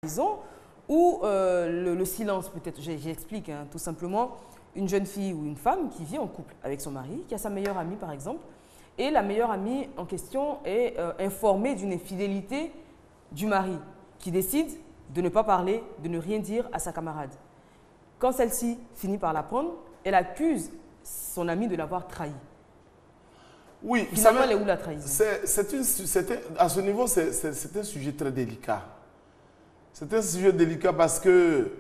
trahison ou le silence, peut-être, j'explique hein, tout simplement, une jeune fille ou une femme qui vit en couple avec son mari, qui a sa meilleure amie par exemple, et la meilleure amie en question est informée d'une infidélité du mari, qui décide de ne pas parler, de ne rien dire à sa camarade. Quand celle-ci finit par l'apprendre, elle accuse son amie de l'avoir trahi. Oui, finalement, elle est où la trahison? À ce niveau, c'est un sujet très délicat. C'est un sujet délicat parce que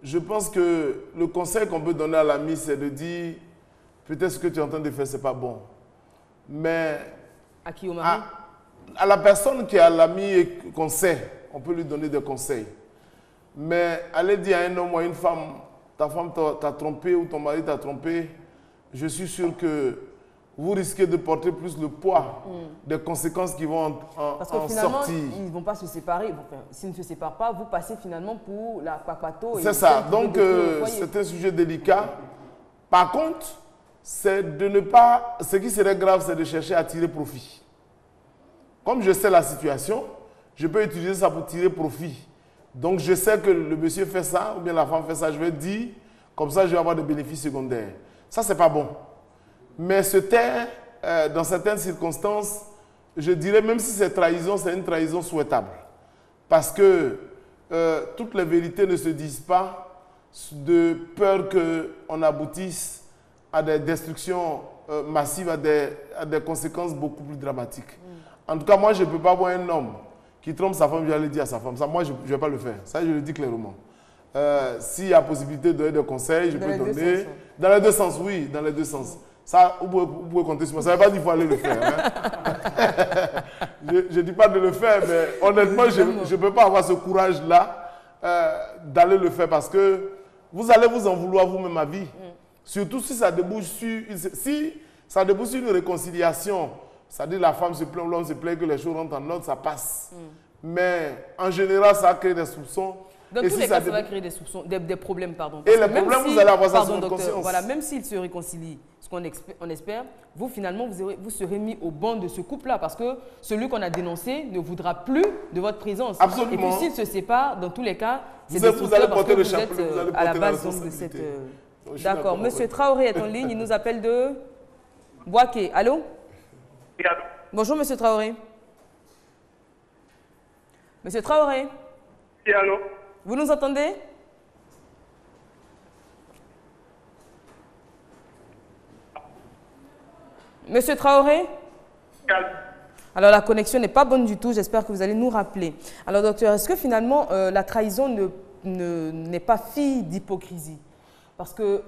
je pense que le conseil qu'on peut donner à l'ami, c'est de dire peut-être ce que tu es en train de faire, ce n'est pas bon. Mais à qui, au mari? À la personne qui a l'ami et qu'on sait, on peut lui donner des conseils. Mais aller dire à un homme ou à une femme, ta femme t'a trompé ou ton mari t'a trompé, je suis sûr que vous risquez de porter plus le poids des conséquences qui vont en sortir. Parce que finalement, ils ne vont pas se séparer. S'ils ne se séparent pas, vous passez finalement pour la papato. C'est ça. Donc, c'est un sujet délicat. Par contre, c'est de ne pas... Ce qui serait grave, c'est de chercher à tirer profit. Comme je sais la situation, je peux utiliser ça pour tirer profit. Donc, je sais que le monsieur fait ça, ou bien la femme fait ça, je vais dire, comme ça, je vais avoir des bénéfices secondaires. Ça, c'est pas bon. Mais se taire, dans certaines circonstances, je dirais, même si c'est trahison, c'est une trahison souhaitable. Parce que toutes les vérités ne se disent pas de peur qu'on aboutisse à des destructions massives, à des conséquences beaucoup plus dramatiques. En tout cas, moi, je ne peux pas voir un homme qui trompe sa femme, je vais aller dire à sa femme. Ça, moi, je ne vais pas le faire. Ça, je le dis clairement. S'il y a possibilité de donner des conseils, je peux donner. Dans les deux sens, oui, dans les deux sens. Ça, vous pouvez compter sur moi. Ça ne veut pas dire qu'il faut aller le faire. Hein. Je ne dis pas de le faire, mais honnêtement, je ne peux pas avoir ce courage-là d'aller le faire parce que vous allez vous en vouloir vous-même à vie. Surtout si ça débouche sur une réconciliation. C'est-à-dire la femme se plaint, l'homme se plaint, que les choses rentrent en ordre, ça passe. Mais en général, ça crée des soupçons. Dans tous les cas, ça va créer des soupçons, des problèmes, pardon. Et les problèmes, vous allez avoir ça sur votre conscience. Voilà, même s'ils se réconcilient, ce qu'on espère, vous, finalement, vous serez mis au banc de ce couple-là parce que celui qu'on a dénoncé ne voudra plus de votre présence. Absolument. Et puis, s'ils se séparent, dans tous les cas, vous allez porter le chapeau, vous êtes à la base de cette... D'accord. Monsieur Traoré est en ligne, il nous appelle de Boaké. Allô? Oui, allô. Bonjour, monsieur Traoré. Monsieur Traoré? Oui, allô. Vous nous entendez? Monsieur Traoré? Alors, la connexion n'est pas bonne du tout. J'espère que vous allez nous rappeler. Alors, docteur, est-ce que finalement, la trahison n'est pas fille d'hypocrisie? Parce que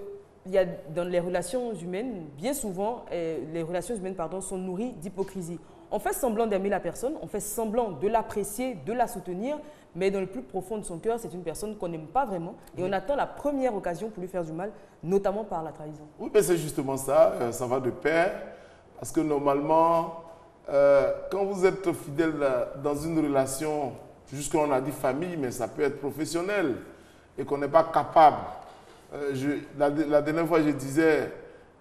dans les relations humaines, bien souvent, les relations humaines sont nourries d'hypocrisie. On fait semblant d'aimer la personne, on fait semblant de l'apprécier, de la soutenir, mais dans le plus profond de son cœur, c'est une personne qu'on n'aime pas vraiment et on attend la première occasion pour lui faire du mal, notamment par la trahison. Oui, mais c'est justement ça, ça va de pair, parce que normalement, quand vous êtes fidèle dans une relation, jusqu'à on a dit famille, mais ça peut être professionnel, et qu'on n'est pas capable. La dernière fois, je disais,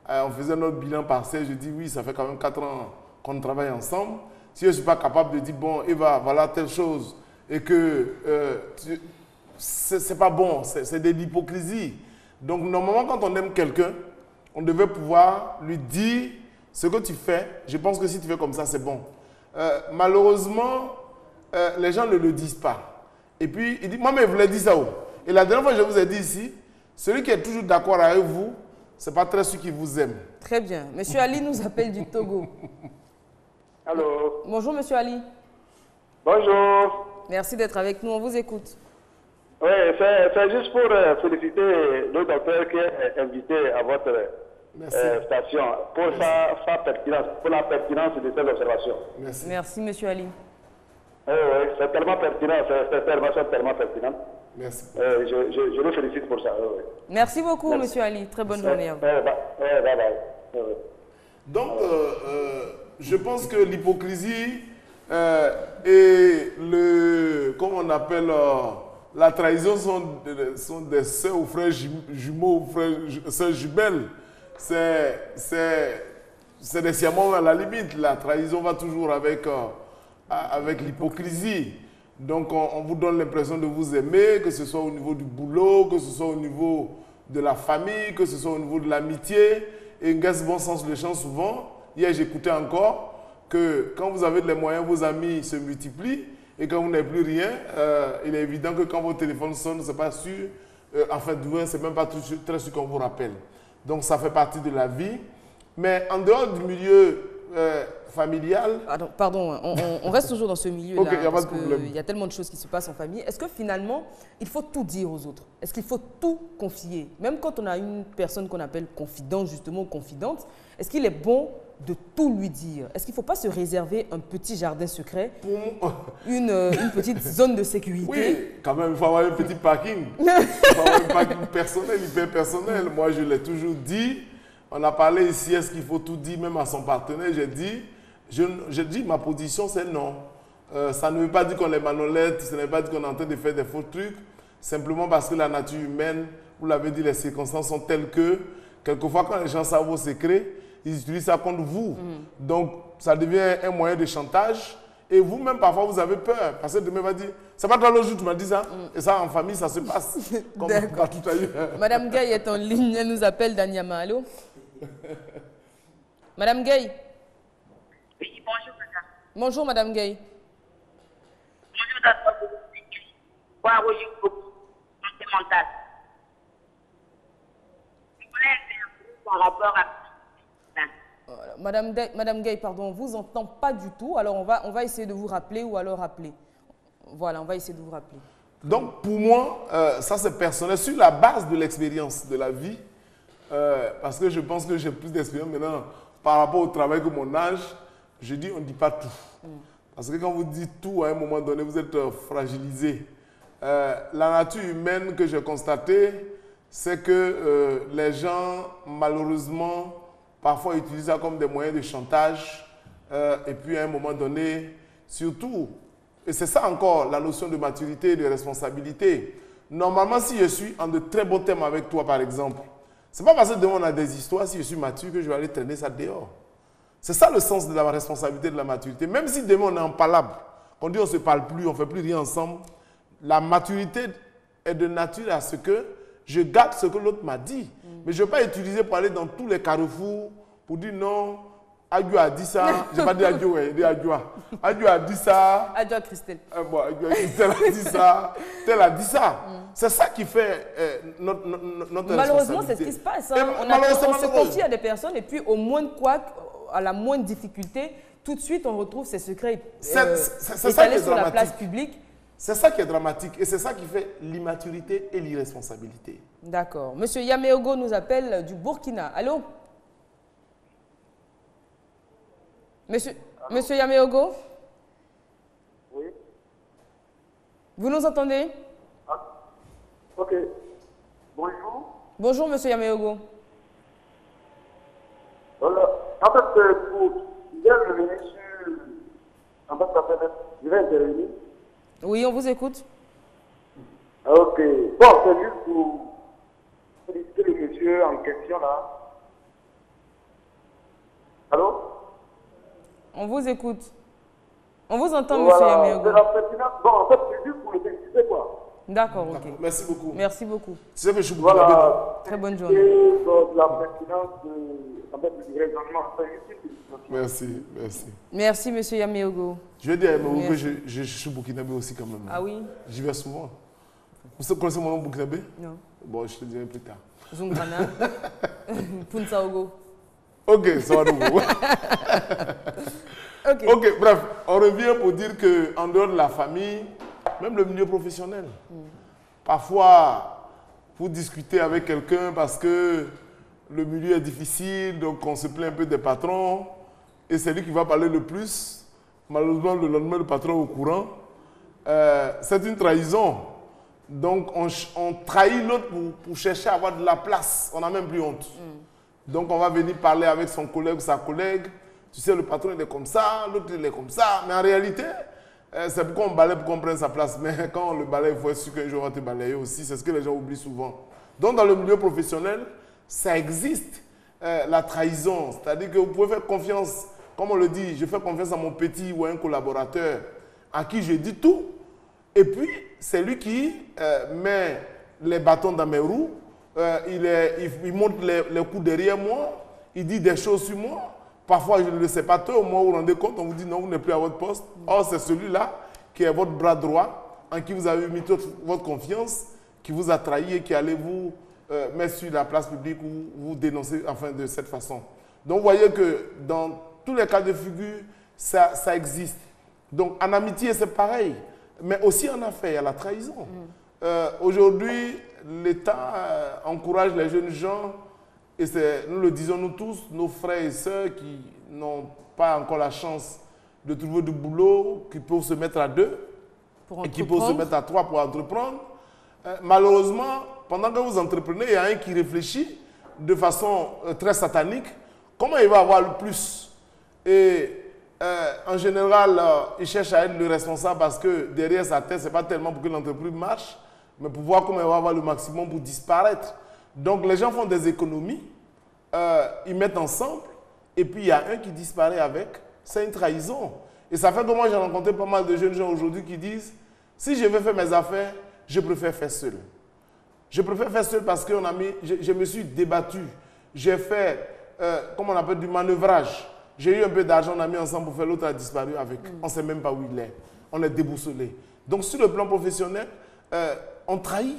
on faisait notre bilan partiel, je dis oui, ça fait quand même 4 ans qu'on travaille ensemble. Si je ne suis pas capable de dire, bon, Eva, voilà telle chose, et que c'est pas bon, c'est de l'hypocrisie. Donc, normalement, quand on aime quelqu'un, on devait pouvoir lui dire ce que tu fais. Je pense que si tu fais comme ça, c'est bon. Malheureusement, les gens ne le disent pas. Et puis, il dit, moi, mais vous l'avez dit ça où? Et la dernière fois, je vous ai dit ici, celui qui est toujours d'accord avec vous, ce n'est pas très celui qui vous aime. Très bien. Monsieur Ali nous appelle du Togo. Allô. Bonjour, monsieur Ali. Bonjour. Merci d'être avec nous. On vous écoute. Oui, c'est juste pour féliciter le docteur qui est invité à votre station pour sa pertinence, pour la pertinence de cette observation. Merci. Merci, monsieur Ali. Oui, c'est tellement pertinent, c'est tellement pertinent. Merci. Je le félicite pour ça. Oui. Merci beaucoup, merci. Monsieur Ali. Très bonne journée à vous. Bye. Donc, je pense que l'hypocrisie et comment on appelle, la trahison sont des sœurs ou frères jumeaux ou sœurs jumelles. C'est des siamons à la limite. La trahison va toujours avec l'hypocrisie. Donc, on vous donne l'impression de vous aimer, que ce soit au niveau du boulot, que ce soit au niveau de la famille, que ce soit au niveau de l'amitié. Et un gars, bon sens le chant souvent. Hier, j'écoutais encore que quand vous avez les moyens, vos amis se multiplient. Et quand vous n'avez plus rien, il est évident que quand votre téléphone sonne, c'est pas sûr. En fait, c'est même pas très sûr qu'on vous rappelle. Donc, ça fait partie de la vie. Mais en dehors du milieu familial... Pardon, on reste toujours dans ce milieu-là. Okay, parce qu'il y a tellement de choses qui se passent en famille. Est-ce que finalement, il faut tout dire aux autres? Est-ce qu'il faut tout confier? Même quand on a une personne qu'on appelle confidente, justement, ou confidente, est-ce qu'il est bon de tout lui dire? Est-ce qu'il ne faut pas se réserver un petit jardin secret, une petite zone de sécurité? Oui, quand même, il faut avoir un petit parking. Il faut avoir un parking personnel, hyper personnel. Moi, je l'ai toujours dit. On a parlé ici, est-ce qu'il faut tout dire, même à son partenaire? J'ai dit, ma position, c'est non. Ça ne veut pas dire qu'on est manolette, ça ne veut pas dire qu'on est en train de faire des faux trucs. Simplement parce que la nature humaine, vous l'avez dit, les circonstances sont telles que, quelquefois, quand les gens savent vos secrets, ils utilisent ça contre vous. Donc, ça devient un moyen de chantage. Et vous-même, parfois, vous avez peur. Parce que demain, va dire, c'est pas toi l'autre jour, tu m'as dit ça. Et ça, en famille, ça se passe. Comme tout ailleurs. Madame Gay est en ligne, elle nous appelle d'Anyama. Allô? Madame Gay? Oui, bonjour, madame. Bonjour, Madame Gay. Bonjour, docteur. Bonjour, santé mentale. Je voulais faire par rapport à... Madame Gay, pardon, on ne vous entend pas du tout. Alors, on va essayer de vous rappeler ou alors rappeler. Voilà, on va essayer de vous rappeler. Donc, pour moi, ça c'est personnel, sur la base de l'expérience de la vie, parce que je pense que j'ai plus d'expérience maintenant par rapport au travail que mon âge, je dis on ne dit pas tout. Parce que quand vous dites tout, à un moment donné, vous êtes fragilisé. La nature humaine que j'ai constatée, c'est que les gens, malheureusement, parfois utilisent ça comme des moyens de chantage. Et puis, à un moment donné, surtout, et c'est ça encore la notion de maturité et de responsabilité. Normalement, si je suis en de très bons termes avec toi, par exemple, c'est pas parce que demain on a des histoires, si je suis mature, que je vais aller traîner ça dehors. C'est ça le sens de la responsabilité, de la maturité. Même si demain on est impalable, on dit on ne se parle plus, on ne fait plus rien ensemble, la maturité est de nature à ce que je garde ce que l'autre m'a dit. Mais je ne vais pas utiliser pour aller dans tous les carrefours pour dire non, Adjo a dit ça. Je n'ai pas dit Adjo, j'ai dit Adjo. Adjo a dit ça. Adjo Christelle. Bon, Adjo Christelle a dit ça. Tel a dit ça. C'est ça qui fait notre malheureusement, c'est ce qui se passe. Hein. On se confie à des personnes et puis au moins de quoi, à la moindre difficulté, tout de suite on retrouve ces secrets étalés sur la place publique. C'est ça qui est dramatique et c'est ça qui fait l'immaturité et l'irresponsabilité. D'accord. Monsieur Yameogo nous appelle du Burkina. Allô? Monsieur Yameogo? Oui. Vous nous entendez? Ok. Bonjour. Bonjour, Monsieur Yameogo. Voilà. En fait, je viens de venir sur... En fait, je vais intervenir. Oui, on vous écoute. Ok. Bon, c'est juste pour féliciter le monsieur en question là. Allô? On vous écoute. On vous entend, voilà, monsieur Yameogo. De la pertinence. Bon, en fait, c'est juste pour le féliciter, quoi. D'accord, ok. Merci beaucoup. Merci beaucoup. Tu sais que je suis voilà. Très bonne journée. De la pertinence du raisonnement. Merci, merci. Merci, monsieur Yameogo. Je vais dire à Yameogo que je suis burkinabé aussi quand même. Ah oui? J'y vais souvent. Vous connaissez mon nom burkinabé? Non. Bon, je te dirai plus tard. Zungrana. Punsaogo. Ok, ça va nous. Ok, bref, on revient pour dire qu'en dehors de la famille, même le milieu professionnel, parfois, pour discuter avec quelqu'un parce que le milieu est difficile, donc on se plaint un peu des patrons, et c'est lui qui va parler le plus. Malheureusement, le lendemain, le patron est au courant. C'est une trahison. Donc, on trahit l'autre pour chercher à avoir de la place. On n'a même plus honte. Donc, on va venir parler avec son collègue ou sa collègue. Tu sais, le patron, il est comme ça, l'autre, il est comme ça. Mais en réalité, c'est pourquoi on balaye pour qu'on prenne sa place. Mais quand on le balaye, il faut être sûr qu'un jour, on va te balayer aussi. C'est ce que les gens oublient souvent. Donc, dans le milieu professionnel, ça existe, la trahison. C'est-à-dire que vous pouvez faire confiance. Comme on le dit, je fais confiance à mon petit ou à un collaborateur à qui je dis tout. Et puis, c'est lui qui met les bâtons dans mes roues, il monte les coups derrière moi, il dit des choses sur moi. Parfois, je ne le sais pas trop, au moment où vous vous rendez compte, on vous dit non, vous n'êtes plus à votre poste. Or, c'est celui-là qui est votre bras droit, en qui vous avez mis toute votre confiance, qui vous a trahi et qui allait vous mettre sur la place publique ou vous dénoncer enfin, de cette façon. Donc, vous voyez que dans tous les cas de figure, ça existe. Donc, en amitié, c'est pareil. Mais aussi en affaires, il y a la trahison. Aujourd'hui, l'État encourage les jeunes gens, et nous le disons nous tous, nos frères et sœurs qui n'ont pas encore la chance de trouver du boulot, qui peuvent se mettre à 2 et qui peuvent se mettre à 3 pour entreprendre. Malheureusement, pendant que vous entreprenez, il y a un qui réfléchit de façon très satanique. Comment il va avoir le plus? Et en général, il cherche à être le responsable parce que derrière sa tête, ce n'est pas tellement pour que l'entreprise marche, mais pour voir comment il va avoir le maximum pour disparaître. Donc les gens font des économies, ils mettent ensemble, et puis il y a un qui disparaît avec. C'est une trahison. Et ça fait que moi j'ai rencontré pas mal de jeunes gens aujourd'hui qui disent, si je veux faire mes affaires, je préfère faire seul. Je préfère faire seul parce que je me suis débattu. J'ai fait, comment on appelle, du manœuvrage. J'ai eu un peu d'argent, on a mis ensemble pour faire, l'autre a disparu avec. On ne sait même pas où il est. On est déboussolé. Donc sur le plan professionnel, on trahit.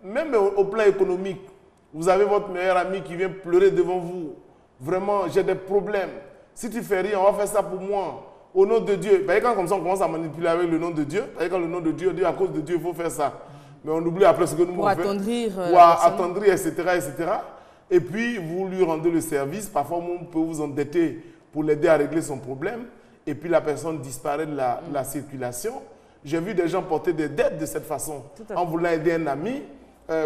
Même au plan économique, vous avez votre meilleur ami qui vient pleurer devant vous. Vraiment, j'ai des problèmes. Si tu fais rien, on va faire ça pour moi. Au nom de Dieu. Quand comme ça, on commence à manipuler avec le nom de Dieu. Quand le nom de Dieu, dit à cause de Dieu, il faut faire ça. Mais on oublie après ce que nous avons fait. Pour attendrir, etc., etc. Et puis, vous lui rendez le service. Parfois, on peut vous endetter pour l'aider à régler son problème. Et puis, la personne disparaît de la circulation. J'ai vu des gens porter des dettes de cette façon. En voulant aider un ami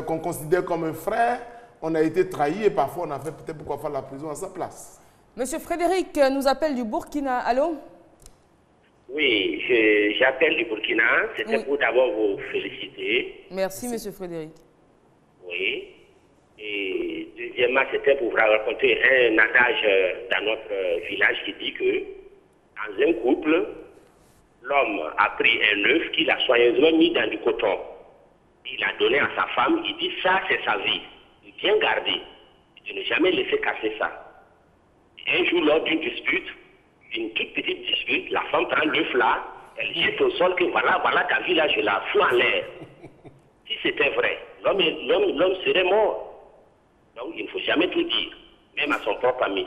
qu'on considère comme un frère, on a été trahi et parfois on a fait peut-être pourquoi faire la prison à sa place. Monsieur Frédéric nous appelle du Burkina. Allô? Oui, j'appelle du Burkina. C'était pour d'abord vous féliciter. Merci, monsieur Frédéric. Oui. Et deuxièmement, c'était pour vous raconter un adage dans notre village qui dit que dans un couple, l'homme a pris un œuf qu'il a soigneusement mis dans du coton. Il a donné à sa femme, il dit ça c'est sa vie. Il vient garder. Il ne jamais laisser casser ça. Un jour, lors d'une dispute, une toute petite dispute, la femme prend l'œuf là, elle jette au sol que voilà, ta vie là, je la fous en l'air. Si c'était vrai, l'homme serait mort. Donc il ne faut jamais tout dire, même à son propre ami.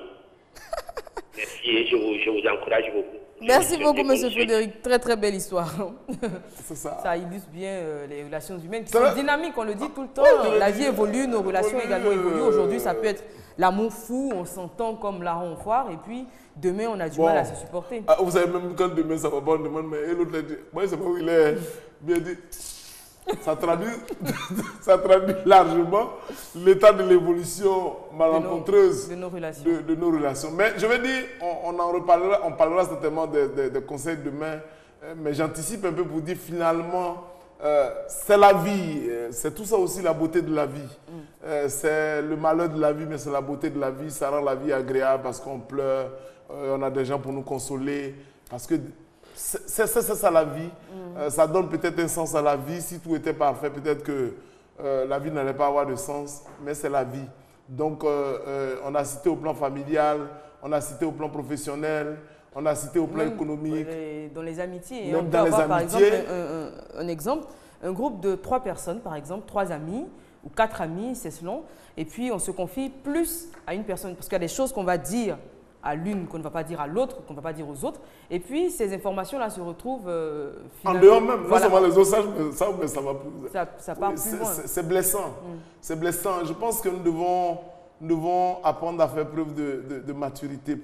Merci et je vous encourage beaucoup. Merci beaucoup, monsieur Frédéric. Très, très belle histoire. Ça. Ça illustre bien les relations humaines qui sont dynamiques, on le dit tout le temps. La vie évolue, nos relations également évoluent. Aujourd'hui, ça peut être l'amour fou, on s'entend comme la ronfoire, et puis demain, on a du mal à se supporter. Ah, vous savez, même quand demain, ça va pas, on demande, mais l'autre, moi, je ne sais pas où il est. Bien dit. Ça traduit largement l'état de l'évolution malencontreuse de nos relations. Mais je vais dire, on parlera certainement des conseils demain, mais j'anticipe un peu pour dire finalement, c'est la vie, c'est tout ça aussi la beauté de la vie. C'est le malheur de la vie, mais c'est la beauté de la vie, ça rend la vie agréable parce qu'on pleure, on a des gens pour nous consoler, parce que c'est ça la vie. Ça donne peut-être un sens à la vie. Si tout était parfait, peut-être que la vie n'allait pas avoir de sens, mais c'est la vie. Donc, on a cité au plan familial, on a cité au plan professionnel, on a cité au plan économique. Dans les amitiés. Même dans les amitiés. Par exemple, un exemple, un groupe de 3 personnes, par exemple, 3 amis ou 4 amis, c'est selon, et puis on se confie plus à une personne, parce qu'il y a des choses qu'on va dire à l'une, qu'on ne va pas dire à l'autre, qu'on ne va pas dire aux autres. Et puis, ces informations-là se retrouvent en dehors même. Voilà. Non seulement les autres savent, mais ça va plus. Ça part plus loin. C'est blessant. C'est blessant. Je pense que nous devons apprendre à faire preuve de maturité.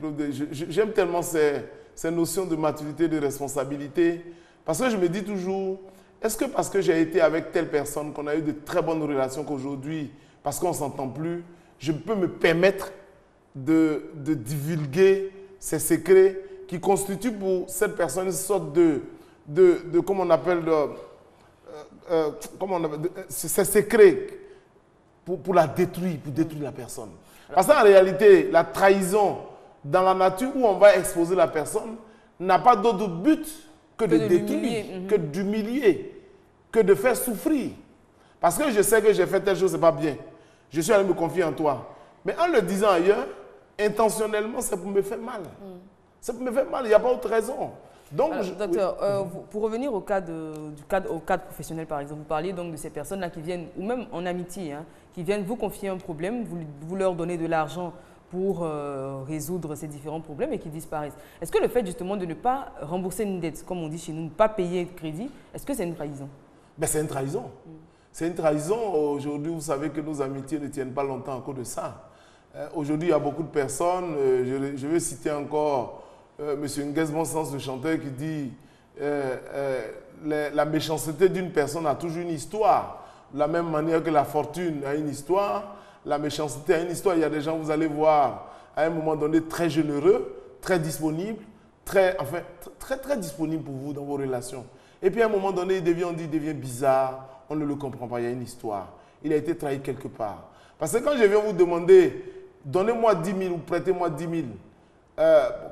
J'aime tellement ces notions de maturité, de responsabilité. Parce que je me dis toujours, est-ce que parce que j'ai été avec telle personne, qu'on a eu de très bonnes relations qu'aujourd'hui, parce qu'on ne s'entend plus, je peux me permettre de divulguer ces secrets qui constituent pour cette personne une sorte de comment on appelle, ces secrets pour la détruire, pour détruire la personne. Parce qu'en réalité, la trahison dans la nature où on va exposer la personne n'a pas d'autre but que de détruire, que d'humilier, que de faire souffrir. Parce que je sais que j'ai fait telle chose, ce n'est pas bien. Je suis allé me confier en toi. Mais en le disant ailleurs, intentionnellement, ça pour me faire mal. Ça pour me faire mal, il n'y a pas autre raison. Donc, alors, docteur, pour revenir au cadre professionnel, par exemple, vous parliez donc de ces personnes-là qui viennent, ou même en amitié, hein, qui viennent vous confier un problème, vous leur donnez de l'argent pour résoudre ces différents problèmes et qui disparaissent. Est-ce que le fait justement de ne pas rembourser une dette, comme on dit chez nous, ne pas payer de crédit, est-ce que c'est une trahison? Ben, c'est une trahison. C'est une trahison. Aujourd'hui, vous savez que nos amitiés ne tiennent pas longtemps à cause de ça. Aujourd'hui, il y a beaucoup de personnes, je vais citer encore M. Nguesbon Sens, le chanteur, qui dit la méchanceté d'une personne a toujours une histoire. De la même manière que la fortune a une histoire, la méchanceté a une histoire. Il y a des gens, vous allez voir, à un moment donné, très généreux, très disponibles, très disponibles pour vous dans vos relations. Et puis à un moment donné, il devient bizarre, on ne le comprend pas, il y a une histoire. Il a été trahi quelque part. Parce que quand je viens vous demander, donnez-moi 10 000 ou prêtez-moi 10 000,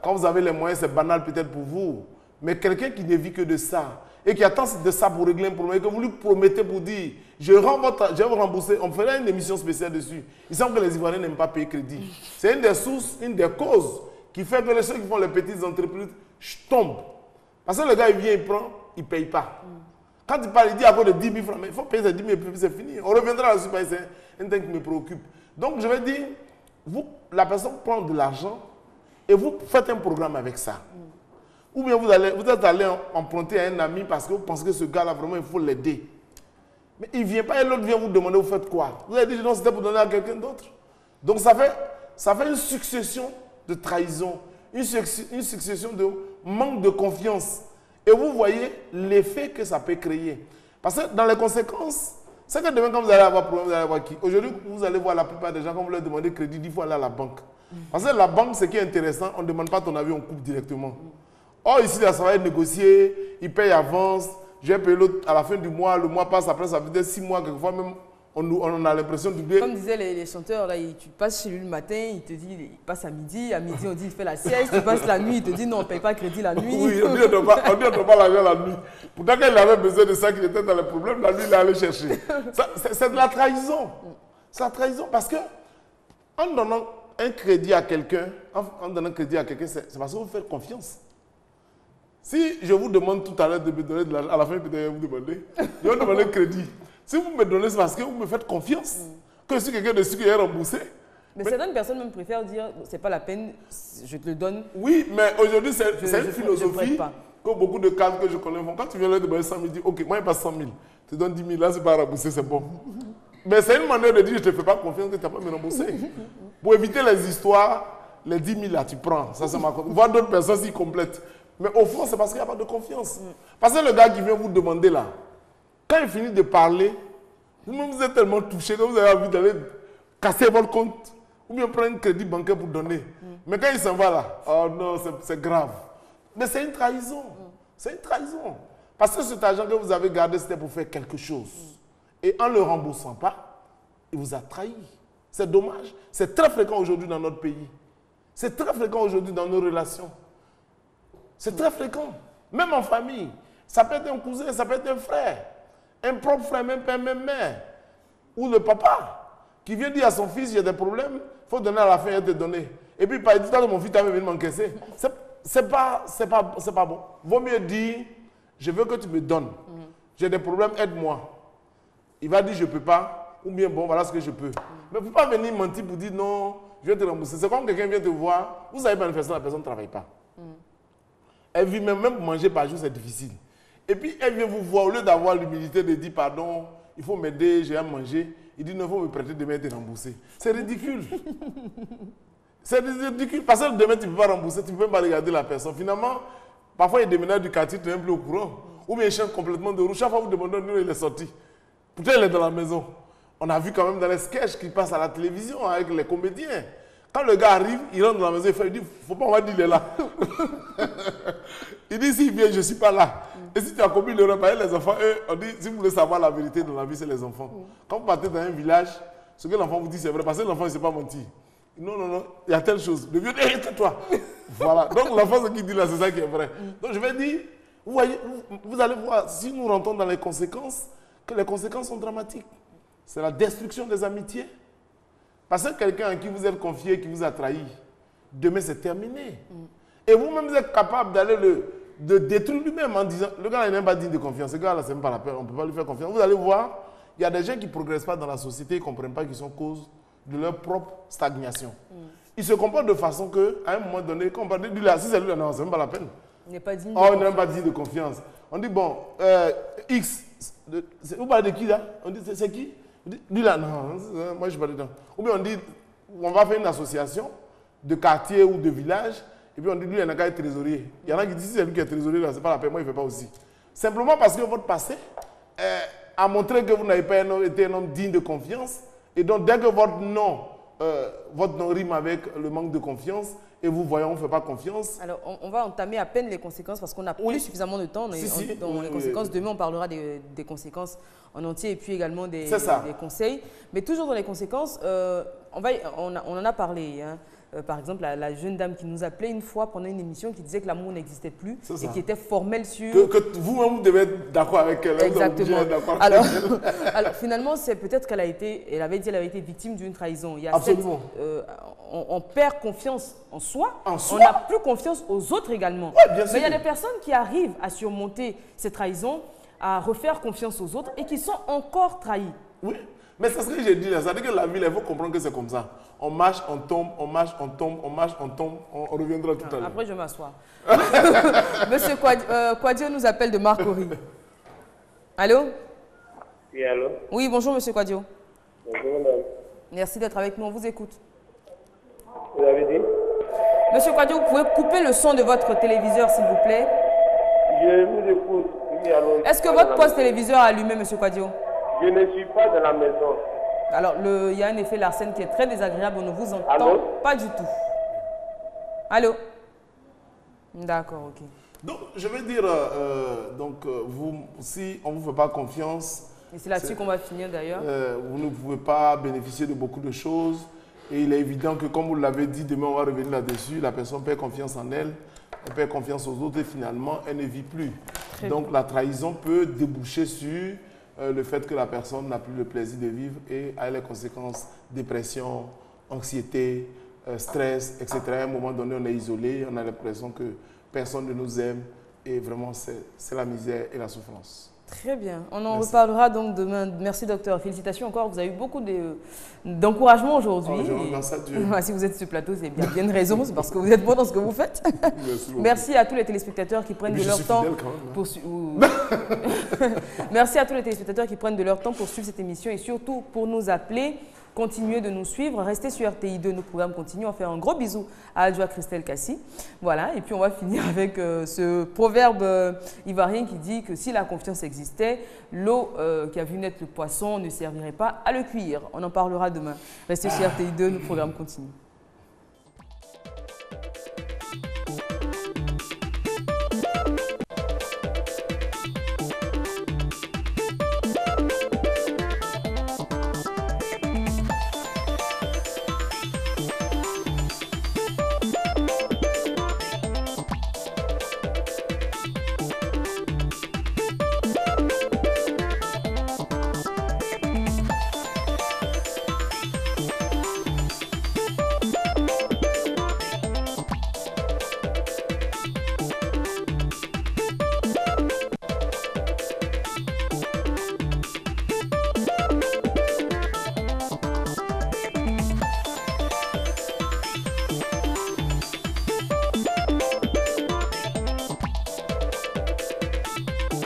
quand vous avez les moyens, c'est banal peut-être pour vous. Mais quelqu'un qui ne vit que de ça, et qui attend de ça pour régler un problème, et que vous lui promettez pour dire, je vais vous rembourser, on ferait une émission spéciale dessus. Il semble que les Ivoiriens n'aiment pas payer crédit. C'est une des sources, une des causes qui fait que ceux qui font les petites entreprises tombent. Parce que le gars, il vient, il prend, il ne paye pas. Quand il parle, il dit à cause de 10 000 francs, mais il faut payer ces 10 000 francs, c'est fini. On reviendra là-dessus, c'est un thème qui me préoccupe. Donc, je vais dire, la personne prend de l'argent et vous faites un programme avec ça. Ou bien vous êtes allé emprunter à un ami parce que vous pensez que ce gars-là, vraiment, il faut l'aider. Mais il ne vient pas et l'autre vient vous demander, vous faites quoi? Vous avez dit, non, c'était pour donner à quelqu'un d'autre. Donc, ça fait une succession de trahison, une succession de manque de confiance. Et vous voyez l'effet que ça peut créer. Parce que dans les conséquences, c'est que demain, quand vous allez avoir problème, vous allez avoir qui? Aujourd'hui, vous allez voir la plupart des gens, quand vous leur demandez crédit, il faut aller à la banque. Parce que la banque, ce qui est intéressant, on ne demande pas ton avis, on coupe directement. Or, ici, ça va être négocié, il paye avance, je vais payer l'autre à la fin du mois, le mois passe, après ça fait des 6 mois, quelquefois même, on a l'impression d'oublier. Comme disaient les chanteurs, là, tu passes chez lui le matin, il te dit, il passe à midi on dit il fait la sieste, tu passes la nuit, il te dit non, on ne paye pas crédit la nuit. Oui, on dit on ne donne pas l'argent la nuit. Pourtant, quand il avait besoin de ça, qu'il était dans les problèmes, la nuit, il est allé chercher. C'est de la trahison. C'est la trahison parce que, en donnant un crédit à quelqu'un, c'est parce que vous faites confiance. Si je vous demande tout à l'heure de me donner de l'argent, à la fin, peut-être vous demander, je vais vous demander un crédit. Si vous me donnez, c'est parce que vous me faites confiance. Que si quelqu'un de qui est remboursé. Mais certaines personnes même préfèrent dire, c'est pas la peine, je te le donne. Oui, mais aujourd'hui, c'est une philosophie que beaucoup de cadres que je connais font. Quand tu viens leur demander 100 000, ils disent, ok, moi, il passe 100 000. Tu donnes 10 000, là, c'est pas remboursé, c'est bon. Mais c'est une manière de dire, je ne te fais pas confiance que tu n'as pas me rembourser. Pour éviter les histoires, les 10 000 là, tu prends. Ça, c'est ma confiance. Voir d'autres personnes s'y complètent. Mais au fond, c'est parce qu'il n'y a pas de confiance. Parce que le gars qui vient vous demander là, quand il finit de parler, vous êtes tellement touché que vous avez envie d'aller casser votre compte ou bien prendre un crédit bancaire pour donner. Mais quand il s'en va là, oh non, c'est grave. Mais c'est une trahison. C'est une trahison. Parce que cet argent que vous avez gardé, c'était pour faire quelque chose. Et en ne le remboursant pas, il vous a trahi. C'est dommage. C'est très fréquent aujourd'hui dans notre pays. C'est très fréquent aujourd'hui dans nos relations. C'est très fréquent. Même en famille. Ça peut être un cousin, ça peut être un frère. Un propre frère, même père, même mère. Ou le papa qui vient dire à son fils, j'ai des problèmes, il faut donner à la fin et te donner. Et puis il dit, mon fils, tu as venu m'encaisser. C'est pas bon. Vaut mieux dire, je veux que tu me donnes. J'ai des problèmes, aide-moi. Il va dire, je ne peux pas. Ou bien, bon, voilà ce que je peux. Mais il ne faut pas venir mentir pour dire, non, je vais te rembourser. C'est comme quelqu'un vient te voir, vous avez manifesté, la personne ne travaille pas. Elle vit même pour manger par jour, c'est difficile. Et puis, elle vient vous voir, au lieu d'avoir l'humilité de dire, pardon, il faut m'aider, j'ai à manger. Il dit, non, il faut me prêter demain et te rembourser. C'est ridicule. C'est ridicule. Parce que demain, tu ne peux pas rembourser, tu ne peux pas regarder la personne. Finalement, parfois, il déménage du quartier, tu n'es même plus au courant. Ou bien il change complètement de route. Chaque fois que vous demandez, nous, il est sorti. Pourtant, il est dans la maison. On a vu quand même dans les sketchs qui passent à la télévision avec les comédiens. Quand le gars arrive, il rentre dans la maison, il dit, faut pas, on va dire, il est là. Il dit, s'il vient, je ne suis pas là. Et si tu as commis l'erreur, les enfants, eux, on dit, si vous voulez savoir la vérité dans la vie, c'est les enfants. Quand vous partez dans un village, ce que l'enfant vous dit, c'est vrai, parce que l'enfant ne sait pas mentir. Non, non, non, il y a telle chose. Le vieux dit, tais-toi. Voilà. Donc l'enfant, ce qu'il dit là, c'est ça qui est vrai. Donc je vais dire, Vous voyez, vous allez voir, si nous rentrons dans les conséquences, que les conséquences sont dramatiques. C'est la destruction des amitiés. Parce que quelqu'un à qui vous êtes confié, qui vous a trahi, demain c'est terminé. Et vous-même, vous êtes capable d'aller de détruire lui-même en disant, le gars n'est même pas digne de confiance, ce gars-là, c'est même pas la peine, on ne peut pas lui faire confiance. Vous allez voir, il y a des gens qui ne progressent pas dans la société, ils ne comprennent pas qu'ils sont cause de leur propre stagnation. Ils se comportent de façon qu'à un moment donné, quand on parle de lui, là, si c'est lui, là, non, c'est même pas la peine. Il n'est pas digne il n'est même pas digne de confiance. On dit, bon, X, vous parlez de qui là? On dit, c'est qui? Lui là, non, moi je ne suis pas dedans. Ou bien on dit, on va faire une association de quartier ou de village, et puis on dit, lui, il y en a qu'à être trésorier. Il y en a qui disent, si c'est lui qui est trésorier, là, c'est pas la peine, moi, il ne fait pas aussi. Simplement parce que votre passé a montré que vous n'avez pas été un homme digne de confiance, et donc dès que votre nom rime avec le manque de confiance, et vous voyez, on ne fait pas confiance. Alors, on va entamer à peine les conséquences parce qu'on n'a plus suffisamment de temps. Dans les conséquences, demain, on parlera des conséquences en entier et puis également des conseils. Mais toujours dans les conséquences, on en a parlé. Hein. Par exemple, la jeune dame qui nous appelait une fois pendant une émission qui disait que l'amour n'existait plus et qui était formelle sur… Que vous-même, vous devez être d'accord avec elle. Exactement. Alors, finalement, c'est peut-être qu'elle avait dit qu'elle avait été victime d'une trahison. Il y a absolument. On perd confiance en soi, on n'a plus confiance aux autres également. Ouais, bien sûr. Mais il y a des personnes qui arrivent à surmonter ces trahisons, à refaire confiance aux autres et qui sont encore trahies. Oui, mais c'est ce que j'ai dit là. Ça veut dire que la vie, il faut comprendre que c'est comme ça. On marche, on tombe, on marche, on tombe, on marche, on tombe. On reviendra tout à l'heure. Après, je m'assois. Monsieur Quadio nous appelle de Marcory. Allô? Oui, allô? Oui, bonjour, monsieur Quadio. Bonjour, madame. Merci d'être avec nous, on vous écoute. Vous avez dit? Monsieur Quadio, vous pouvez couper le son de votre téléviseur, s'il vous plaît? Je vous écoute. Oui, allô? Est-ce que votre poste téléviseur est allumé, monsieur Quadio? Je ne suis pas dans la maison. Alors, il y a un effet Larsen qui est très désagréable, on ne vous entend pas du tout. Allô? D'accord, ok. Donc, je veux dire, si on ne vous fait pas confiance… Et c'est là-dessus qu'on va finir d'ailleurs. Vous ne pouvez pas bénéficier de beaucoup de choses. Et il est évident que, comme vous l'avez dit, demain on va revenir là-dessus, la personne perd confiance en elle, elle perd confiance aux autres et finalement, elle ne vit plus. Donc, la trahison peut déboucher sur… le fait que la personne n'a plus le plaisir de vivre et a les conséquences dépression, anxiété, stress, etc. À un moment donné, on est isolé, on a l'impression que personne ne nous aime et vraiment, c'est la misère et la souffrance. Très bien. On en reparlera donc demain. Merci, docteur. Félicitations encore. Vous avez eu beaucoup d'encouragement aujourd'hui. Merci à Dieu. Si vous êtes sur ce plateau, c'est bien une raison. C'est parce que vous êtes bon dans ce que vous faites. Merci à tous les téléspectateurs qui prennent de leur temps pour Merci à tous les téléspectateurs qui prennent de leur temps pour suivre cette émission et surtout pour nous appeler. Continuez de nous suivre, restez sur RTI2, nos programmes continuent. On fait un gros bisou à Adjoa Christelle Cassi. Voilà, et puis on va finir avec ce proverbe ivoirien qui dit que si la confiance existait, l'eau qui a vu naître le poisson ne servirait pas à le cuire. On en parlera demain. Restez sur RTI2, nos programmes continuent.